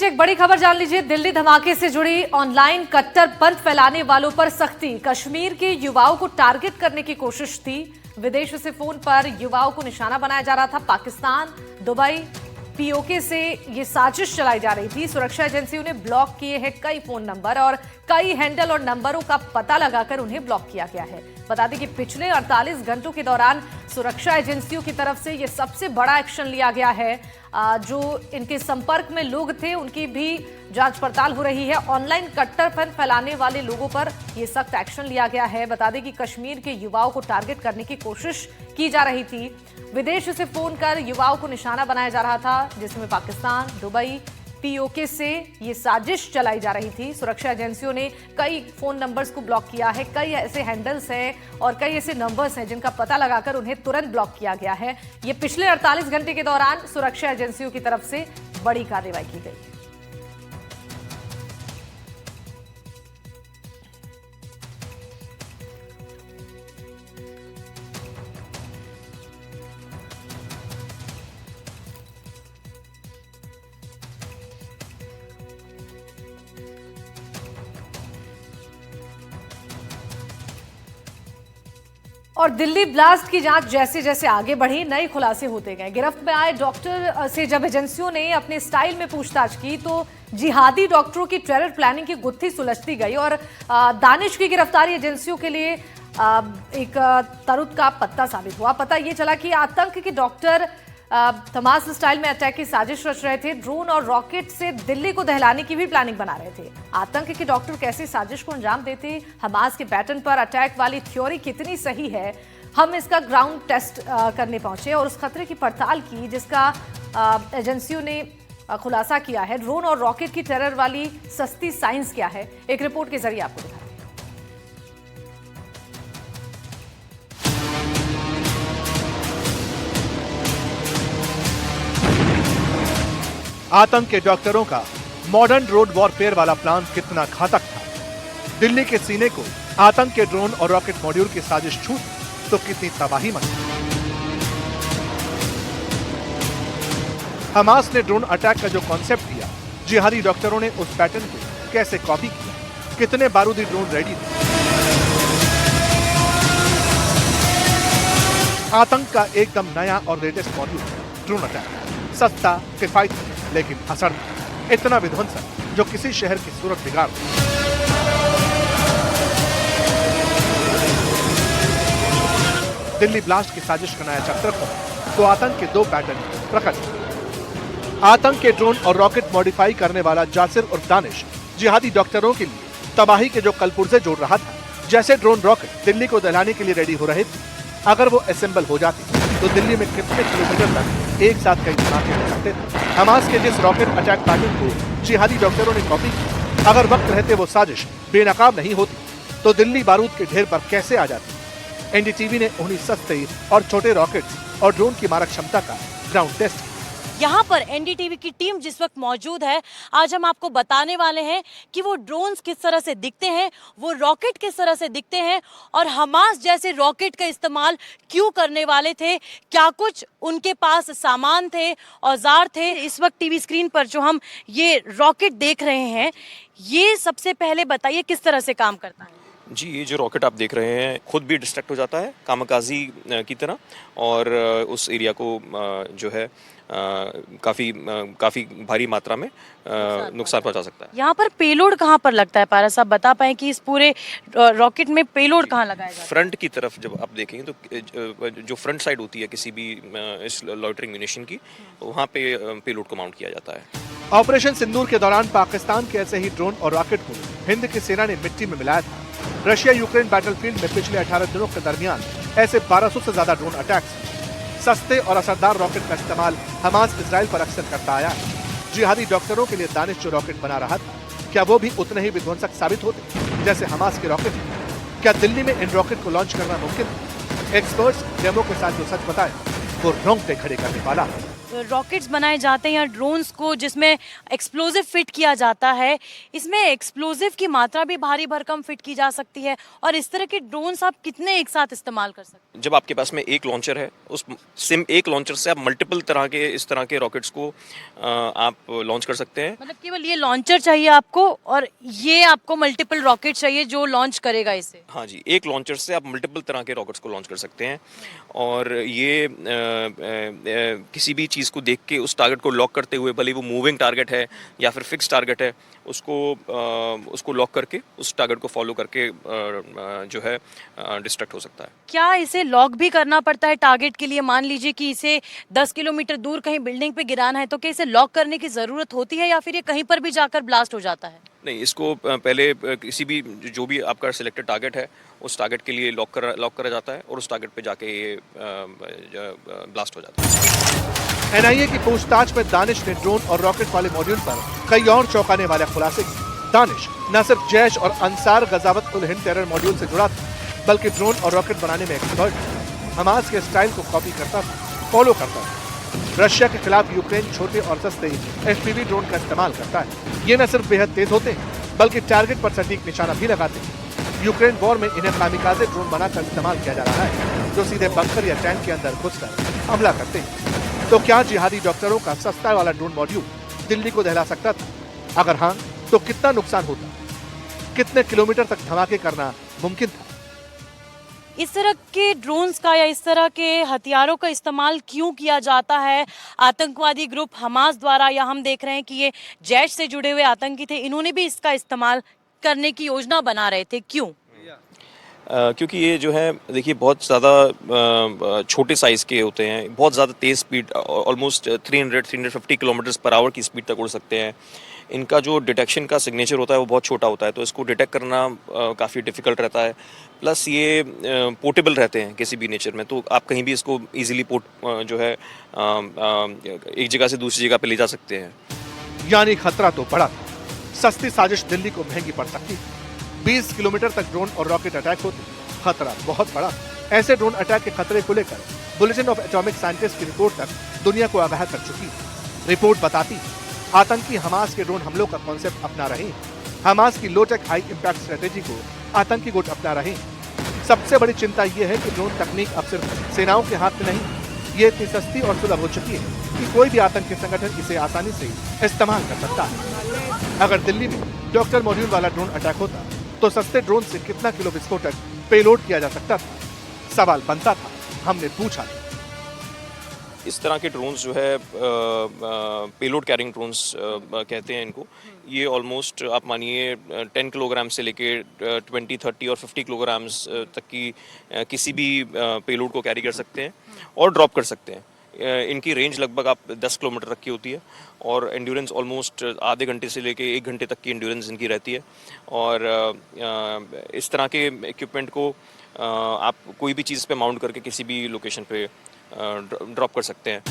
एक बड़ी खबर जान लीजिए। दिल्ली धमाके से जुड़ी ऑनलाइन कट्टरपंथ फैलाने वालों पर सख्ती। कश्मीर के युवाओं को टारगेट करने की कोशिश थी। विदेश से फोन पर युवाओं को निशाना बनाया जा रहा था। पाकिस्तान, दुबई, पीओके से ये साजिश चलाई जा रही थी। सुरक्षा एजेंसियों ने ब्लॉक किए हैं कई फोन नंबर और कई हैंडल और नंबरों का पता लगाकर उन्हें ब्लॉक किया गया है। बता दें कि पिछले 48 घंटों के दौरान सुरक्षा एजेंसियों की तरफ से यह सबसे बड़ा एक्शन लिया गया है। जो इनके संपर्क में लोग थे उनकी भी जांच पड़ताल हो रही है। ऑनलाइन कट्टरपंथ फैलाने वाले लोगों पर यह सख्त एक्शन लिया गया है। बता दें कि कश्मीर के युवाओं को टारगेट करने की कोशिश की जा रही थी। विदेश से फोन कर युवाओं को निशाना बनाया जा रहा था, जिसमें पाकिस्तान, दुबई, पीओके से ये साजिश चलाई जा रही थी। सुरक्षा एजेंसियों ने कई फोन नंबर्स को ब्लॉक किया है। कई ऐसे हैंडल्स हैं और कई ऐसे नंबर्स हैं जिनका पता लगाकर उन्हें तुरंत ब्लॉक किया गया है। ये पिछले 48 घंटे के दौरान सुरक्षा एजेंसियों की तरफ से बड़ी कार्रवाई की गई है। और दिल्ली ब्लास्ट की जांच जैसे जैसे आगे बढ़ी, नए खुलासे होते गए। गिरफ्त में आए डॉक्टर से जब एजेंसियों ने अपने स्टाइल में पूछताछ की तो जिहादी डॉक्टरों की टेरर प्लानिंग की गुत्थी सुलझती गई और दानिश की गिरफ्तारी एजेंसियों के लिए एक तरुद का पत्ता साबित हुआ। पता ये चला कि आतंक के डॉक्टर हमास स्टाइल में अटैक की साजिश रच रहे थे। ड्रोन और रॉकेट से दिल्ली को दहलाने की भी प्लानिंग बना रहे थे। आतंक के डॉक्टर कैसे साजिश को अंजाम देते, हमास के पैटर्न पर अटैक वाली थ्योरी कितनी सही है, हम इसका ग्राउंड टेस्ट करने पहुंचे और उस खतरे की पड़ताल की जिसका एजेंसियों ने खुलासा किया है। ड्रोन और रॉकेट की टेरर वाली सस्ती साइंस क्या है, एक रिपोर्ट के जरिए आपको दिखाते हैं। आतंक के डॉक्टरों का मॉडर्न रोड वॉरफेयर वाला प्लान कितना घातक था। दिल्ली के सीने को आतंक के ड्रोन और रॉकेट मॉड्यूल की साजिश छूटी तो कितनी तबाही मची। हमास ने ड्रोन अटैक का जो कॉन्सेप्ट दिया, जिहादी डॉक्टरों ने उस पैटर्न को कैसे कॉपी किया, कितने बारूदी ड्रोन रेडी थे। आतंक का एकदम नया और लेटेस्ट मॉड्यूल ड्रोन अटैक, सस्ता, किफायती, लेकिन असर इतना विध्वंसक जो किसी शहर की सूरत बिगाड़ दे। दिल्ली ब्लास्ट की साजिश का नया चैप्टर खोला तो आतंक के दो पैटर्न प्रकट हुए। आतंक के ड्रोन और रॉकेट मॉडिफाई करने वाला जासिर उर्फ दानिश जिहादी डॉक्टरों के लिए तबाही के जो कलपुर्जे जोड़ रहा था। जैसे ड्रोन रॉकेट दिल्ली को दहलाने के लिए रेडी हो रहे थे, अगर वो असेंबल हो जाती तो दिल्ली में कितने किलोमीटर तक एक साथ कई धमाके हो सकते थे। हमास के जिस रॉकेट अटैक पैटर्न को जिहादी डॉक्टरों ने कॉपी की, अगर वक्त रहते वो साजिश बेनकाब नहीं होती तो दिल्ली बारूद के ढेर पर कैसे आ जाती। एनडीटीवी ने उन्हीं सस्ते और छोटे रॉकेट्स और ड्रोन की मारक क्षमता का ग्राउंड टेस्ट किया। यहाँ पर एनडीटीवी की टीम जिस वक्त मौजूद है, आज हम आपको बताने वाले हैं कि वो ड्रोन्स किस तरह से दिखते हैं, वो रॉकेट किस तरह से दिखते हैं और हमास जैसे रॉकेट का इस्तेमाल क्यों करने वाले थे, क्या कुछ उनके पास सामान थे, औजार थे। इस वक्त टीवी स्क्रीन पर जो हम ये रॉकेट देख रहे हैं, ये सबसे पहले बताइए किस तरह से काम करता है। जी, ये जो रॉकेट आप देख रहे हैं खुद भी डिस्ट्रैक्ट हो जाता है कामकाजी की तरह और उस एरिया को जो है काफ़ी भारी मात्रा में नुकसान पहुंचा सकता है। यहाँ पर पेलोड कहाँ पर लगता है पारस साहब, बता पाएं कि इस पूरे रॉकेट में पेलोड कहाँ लगाया जाता है? फ्रंट की तरफ जब आप देखेंगे तो जो फ्रंट साइड होती है किसी भी इस लॉइटरिंग म्यूनिशन की, वहाँ पे पेलोड को माउंट किया जाता है। ऑपरेशन सिंदूर के दौरान पाकिस्तान के ऐसे ही ड्रोन और रॉकेट को हिंद की सेना ने मिट्टी में मिलाया था। रशिया यूक्रेन बैटलफील्ड में पिछले 18 दिनों के दरमियान ऐसे 1200 से ज्यादा ड्रोन अटैक्स। सस्ते और असरदार रॉकेट का इस्तेमाल हमास इजराइल पर अक्सर करता आया है। जिहादी डॉक्टरों के लिए दानिश जो रॉकेट बना रहा था, क्या वो भी उतने ही विध्वंसक साबित होते जैसे हमास के रॉकेट? क्या दिल्ली में इन रॉकेट को लॉन्च करना मुमकिन? एक्सपर्ट्स डेमो के साथ जो सच बताए वो रोंगटे खड़े करने वाला है। रॉकेट्स बनाए जाते हैं या ड्रोन्स को जिसमें एक्सप्लोजिव फिट किया जाता है, इसमें एक्सप्लोजिव की मात्रा भी भारी भरकम फिट की जा सकती है, और इस तरह के ड्रोन्स आप कितने एक साथ इस्तेमाल कर सकते हैं? जब आपके पास में एक लॉन्चर है, उस सिम एक लॉन्चर से आप मल्टीपल तरह के इस तरह के रॉकेट्स को आप लॉन्च कर सकते हैं। मतलब केवल ये लॉन्चर चाहिए आपको और ये आपको मल्टीपल रॉकेट चाहिए जो लॉन्च करेगा इसे? हाँ जी, एक लॉन्चर से आप मल्टीपल तरह के रॉकेट्स को लॉन्च कर सकते हैं, और ये किसी भी चीज़ को देख के उस टारगेट को लॉक करते हुए, भले वो मूविंग टारगेट है या फिर फिक्स टारगेट है, उसको लॉक करके उस टारगेट को फॉलो करके जो है डिस्ट्रैक्ट हो सकता है। क्या इसे लॉक भी करना पड़ता है टारगेट के लिए? मान लीजिए कि इसे 10 किलोमीटर दूर कहीं बिल्डिंग पे गिराना है, तो क्या इसे लॉक करने की ज़रूरत होती है या फिर ये कहीं पर भी जाकर ब्लास्ट हो जाता है? नहीं, इसको पहले किसी भी जो भी आपका सिलेक्टेड टारगेट है, उस टारगेट के लिए लॉक करा जाता है और उस टारगेट पे जाके ये ब्लास्ट हो जाता है। एनआईए की पूछताछ में दानिश ने ड्रोन और रॉकेट वाले मॉड्यूल पर कई और चौंकाने वाले खुलासे किए। दानिश न सिर्फ जैश और अंसार गजावत उल हिंद टेरर मॉड्यूल से जुड़ा था, बल्कि ड्रोन और रॉकेट बनाने में एक्सपर्ट था। हमास के स्टाइल को कॉपी करता था, फॉलो करता था। रशिया के खिलाफ यूक्रेन छोटे और सस्ते एफपीवी ड्रोन का इस्तेमाल करता है। ये न सिर्फ बेहद तेज होते हैं, बल्कि टारगेट पर सटीक निशाना भी लगाते हैं। यूक्रेन वॉर में इन्हें कामिकाज़े ड्रोन बनाकर इस्तेमाल किया जा रहा है, जो सीधे बंकर या टैंक के अंदर घुसकर हमला करते हैं। तो क्या जिहादी डॉक्टरों का सस्ता वाला ड्रोन मॉड्यूल दिल्ली को दहला सकता था? अगर हाँ, तो कितना नुकसान होता? कितने किलोमीटर तक धमाके करना मुमकिन था? इस तरह के ड्रोन्स का या इस तरह के हथियारों का इस्तेमाल क्यों किया जाता है आतंकवादी ग्रुप हमास द्वारा? या हम देख रहे हैं कि ये जैश से जुड़े हुए आतंकी थे, इन्होंने भी इसका इस्तेमाल करने की योजना बना रहे थे, क्यों? क्योंकि ये जो है, देखिए, बहुत ज़्यादा छोटे साइज़ के होते हैं, बहुत ज़्यादा तेज़ speed, almost 350 kilometre per hour की स्पीड तक उड़ सकते हैं। इनका जो डिटेक्शन का सिग्नेचर होता है वो बहुत छोटा होता है, तो इसको डिटेक्ट करना काफ़ी डिफ़िकल्ट रहता है। प्लस ये पोर्टेबल रहते हैं किसी भी नेचर में, तो आप कहीं भी इसको ईजिली जो है एक जगह से दूसरी जगह पे ले जा सकते हैं। यानी खतरा तो बड़ा था। सस्ती साजिश दिल्ली को महंगी पड़ सकती थी। 20 किलोमीटर तक ड्रोन और रॉकेट अटैक होते, खतरा बहुत बड़ा। ऐसे ड्रोन अटैक के खतरे को लेकर बुलेटिन ऑफ एटॉमिक साइंटिस्ट की रिपोर्ट तक दुनिया को आगाह कर चुकी। रिपोर्ट बताती है आतंकी हमास के ड्रोन हमलों का कॉन्सेप्ट अपना रहे हैं। हमास की लो टेक हाई इंपैक्ट स्ट्रेटेजी को आतंकी गुट अपना रहे हैं। सबसे बड़ी चिंता यह है कि ड्रोन तकनीक अब सिर्फ सेनाओं के हाथ में नहीं, ये इतनी सस्ती और सुलभ हो चुकी है कि कोई भी आतंकी संगठन इसे आसानी से इस्तेमाल कर सकता है। अगर दिल्ली में डॉक्टर मॉड्यूल वाला ड्रोन अटैक होता, तो सस्ते ड्रोन से कितना किलो विस्फोटक पेलोड किया जा सकता था? सवाल बनता था, हमने पूछा। इस तरह के ड्रोन्स जो है पेलोड कैरिंग ड्रोन्स कहते हैं इनको। ये ऑलमोस्ट आप मानिए 10 किलोग्राम से लेके 20, 30 और 50 किलोग्राम्स तक की किसी भी पेलोड को कैरी कर सकते हैं और ड्रॉप कर सकते हैं। इनकी रेंज लगभग आप 10 किलोमीटर तक की होती है और एंड्योरेंस ऑलमोस्ट आधे घंटे से लेके 1 घंटे तक की एंड्योरेंस इनकी रहती है। और इस तरह के इक्विपमेंट को आप कोई भी चीज़ पे माउंट करके किसी भी लोकेशन पे ड्रॉप कर सकते हैं।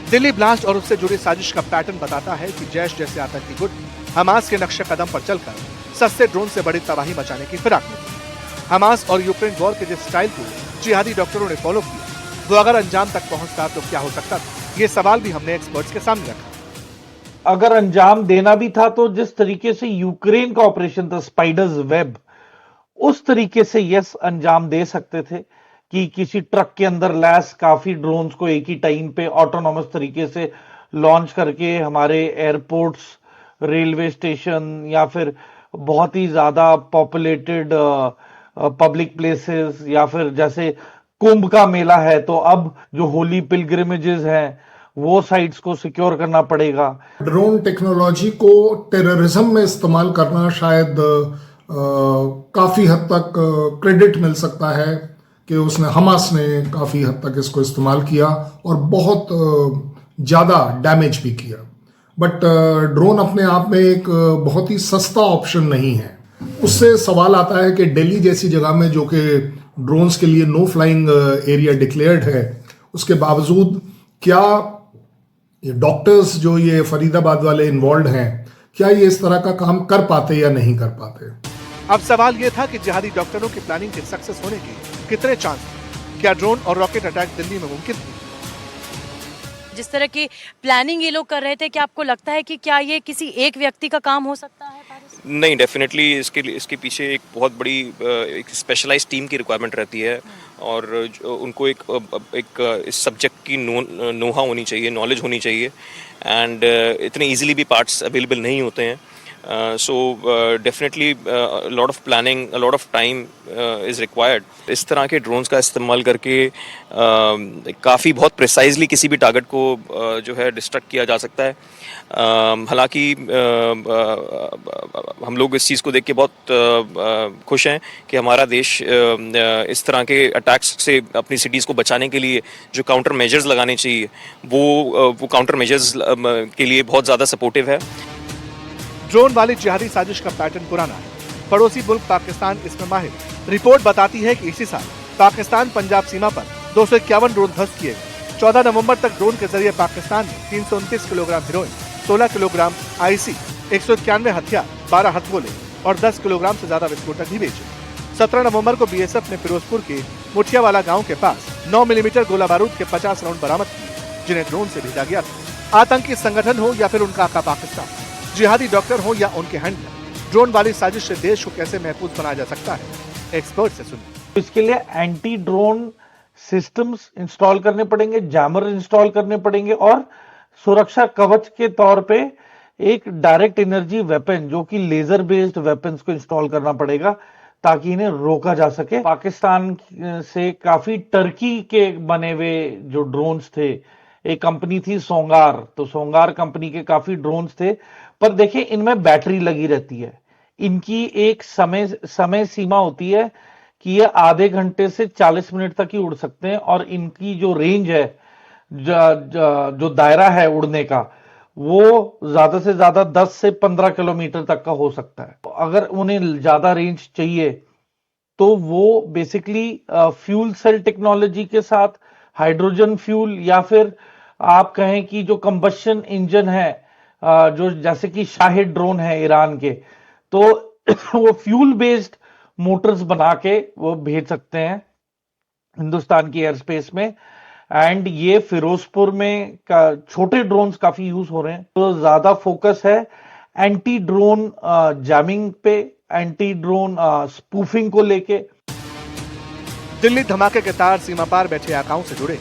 दिल्ली ब्लास्ट और उससे जुड़ी साजिश का पैटर्न बताता है कि जैश जैसे आतंकी गुट हमास के नक्शे कदम पर चलकर सस्ते ड्रोन से बड़ी तबाही मचाने की फिराक में थी। हमास और यूक्रेन वॉर के जिस स्टाइल को जिहादी डॉक्टरों ने फॉलो किया, वो अगर अंजाम तक पहुंचता तो क्या हो सकता था? ये सवाल भी हमने एक्सपर्ट्स के सामने रखा। अगर अंजाम देना भी था तो जिस तरीके से यूक्रेन का ऑपरेशन था स्पाइडर्स वेब, उस तरीके से यस अंजाम दे सकते थे कि किसी ट्रक के अंदर लैस काफी ड्रोन्स को एक ही टाइम पे ऑटोनॉमस तरीके से लॉन्च करके हमारे एयरपोर्ट्स, रेलवे स्टेशन या फिर बहुत ही ज्यादा पॉपुलेटेड पब्लिक प्लेसेस या फिर जैसे कुंभ का मेला है तो अब जो होली पिलग्रिमेजेस हैं वो साइट्स को सिक्योर करना पड़ेगा। ड्रोन टेक्नोलॉजी को टेररिज्म में इस्तेमाल करना शायद काफी हद तक क्रेडिट मिल सकता है कि उसने हमास ने काफी हद तक इसको इस्तेमाल किया और बहुत ज्यादा डैमेज भी किया। बट ड्रोन अपने आप में एक बहुत ही सस्ता ऑप्शन नहीं है। उससे सवाल आता है कि दिल्ली जैसी जगह में जो कि ड्रोन्स के लिए नो फ्लाइंग एरिया डिक्लेयर्ड है, उसके बावजूद क्या ये डॉक्टर्स जो ये फरीदाबाद वाले इन्वॉल्व हैं, क्या ये इस तरह का काम कर पाते या नहीं कर पाते? अब सवाल ये था कि जिहादी डॉक्टरों की प्लानिंग के सक्सेस होने के कितने चांस थे? क्या ड्रोन और रॉकेट अटैक दिल्ली में मुमकिन थे? जिस तरह की प्लानिंग ये लोग कर रहे थे, क्या आपको लगता है कि क्या ये किसी एक व्यक्ति का काम हो सकता है? नहीं, डेफिनेटली इसके पीछे एक बहुत बड़ी एक स्पेशलाइज्ड टीम की रिक्वायरमेंट रहती है और उनको एक इस सब्जेक्ट की नोहा होनी चाहिए, नॉलेज होनी चाहिए एंड इतने इजीली भी पार्ट्स अवेलेबल नहीं होते हैं. So definitely a lot of planning, a lot of time is required. इस तरह के ड्रोन्स का इस्तेमाल करके काफ़ी बहुत प्रिसाइजली किसी भी टारगेट को जो है डिस्ट्रक्ट किया जा सकता है. हालांकि हम लोग इस चीज़ को देख के बहुत खुश हैं कि हमारा देश इस तरह के अटैक्स से अपनी सिटीज़ को बचाने के लिए जो काउंटर मेजर्स लगाने चाहिए वो काउंटर मेजर्स के लिए बहुत ज़्यादा सपोर्टिव है. ड्रोन वाली जिहादी साजिश का पैटर्न पुराना है. पड़ोसी मुल्क पाकिस्तान इसमें माहिर. रिपोर्ट बताती है कि इसी साल पाकिस्तान पंजाब सीमा पर 251 ड्रोन ध्वस्त किए गए. 14 नवंबर तक ड्रोन के जरिए पाकिस्तान ने 329 किलोग्राम हेरोइन, 16 किलोग्राम आईसी, 191 हथियार, 12 हथगोले और 10 किलोग्राम से ज्यादा विस्फोटक भी बेचे. 17 नवंबर को बीएसएफ ने फिरोजपुर के मुठियावाला गाँव के पास 9 मिलीमीटर गोला बारूद के 50 राउंड बरामद किए, जिन्हें ड्रोन से भेजा गया था. आतंकी संगठन हो या फिर उनका आका पाकिस्तान, जिहादी डॉक्टर हो या उनके हैंडलर, ड्रोन वाली साजिश से देश को कैसे महफूज बनाया जा सकता है, एक्सपर्ट से सुनिए. इसके लिए एंटी ड्रोन सिस्टम्स इंस्टॉल करने पड़ेंगे, जैमर इंस्टॉल करने पड़ेंगे और सुरक्षा कवच के तौर पे एक डायरेक्ट एनर्जी वेपन जो कि लेजर बेस्ड वेपन्स को इंस्टॉल करना पड़ेगा ताकि इन्हें रोका जा सके. पाकिस्तान से काफी टर्की के बने हुए जो ड्रोन्स थे, एक कंपनी थी सोंगार, तो सोंगार कंपनी के काफी ड्रोन्स थे, पर देखिए इनमें बैटरी लगी रहती है. इनकी एक समय सीमा होती है कि ये आधे घंटे से 40 मिनट तक ही उड़ सकते हैं और इनकी जो रेंज है, जो दायरा है उड़ने का, वो ज्यादा से ज्यादा 10 से 15 किलोमीटर तक का हो सकता है. अगर उन्हें ज्यादा रेंज चाहिए तो वो बेसिकली फ्यूल सेल टेक्नोलॉजी के साथ हाइड्रोजन फ्यूल या फिर आप कहें कि जो कंबशन इंजन है, जो जैसे कि शाहिद ड्रोन है ईरान के, तो वो फ्यूल बेस्ड मोटर्स बना के वो भेज सकते हैं हिंदुस्तान की एयर स्पेस में. एंड ये फिरोजपुर में छोटे ड्रोन्स काफी यूज हो रहे हैं. तो ज्यादा फोकस है एंटी ड्रोन जैमिंग पे, एंटी ड्रोन स्पूफिंग को लेके. दिल्ली धमाके के तार सीमा पार बैठे आकाओं से जुड़े.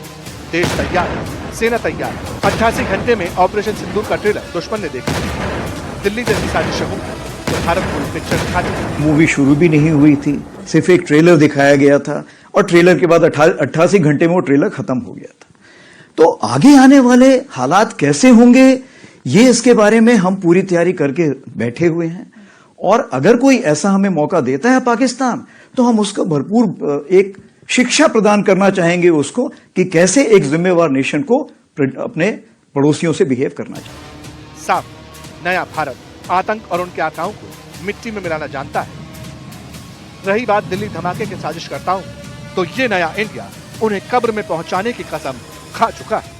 देश तैयार, सेना तैयार. 88 घंटे में ऑपरेशन सिंदूर का ट्रेलर दुश्मन ने देखा. दिल्ली जैसी साजिशें होंगी तो भारत को पिक्चर दिखा दी. मूवी शुरू भी नहीं हुई थी, सिर्फ एक ट्रेलर दिखाया गया था और ट्रेलर के बाद 88 घंटे में वो ट्रेलर खत्म हो गया था. तो आगे आने वाले हालात कैसे होंगे, ये इसके बारे में हम पूरी तैयारी करके बैठे हुए हैं. और अगर कोई ऐसा हमें मौका देता है पाकिस्तान, तो हम उसका भरपूर एक शिक्षा प्रदान करना चाहेंगे उसको कि कैसे एक जिम्मेवार नेशन को अपने पड़ोसियों से बिहेव करना चाहिए. साफ नया भारत आतंक और उनके आकाओं को मिट्टी में मिलाना जानता है. रही बात दिल्ली धमाके के साजिशकर्ताओं, तो ये नया इंडिया उन्हें कब्र में पहुंचाने की कसम खा चुका है.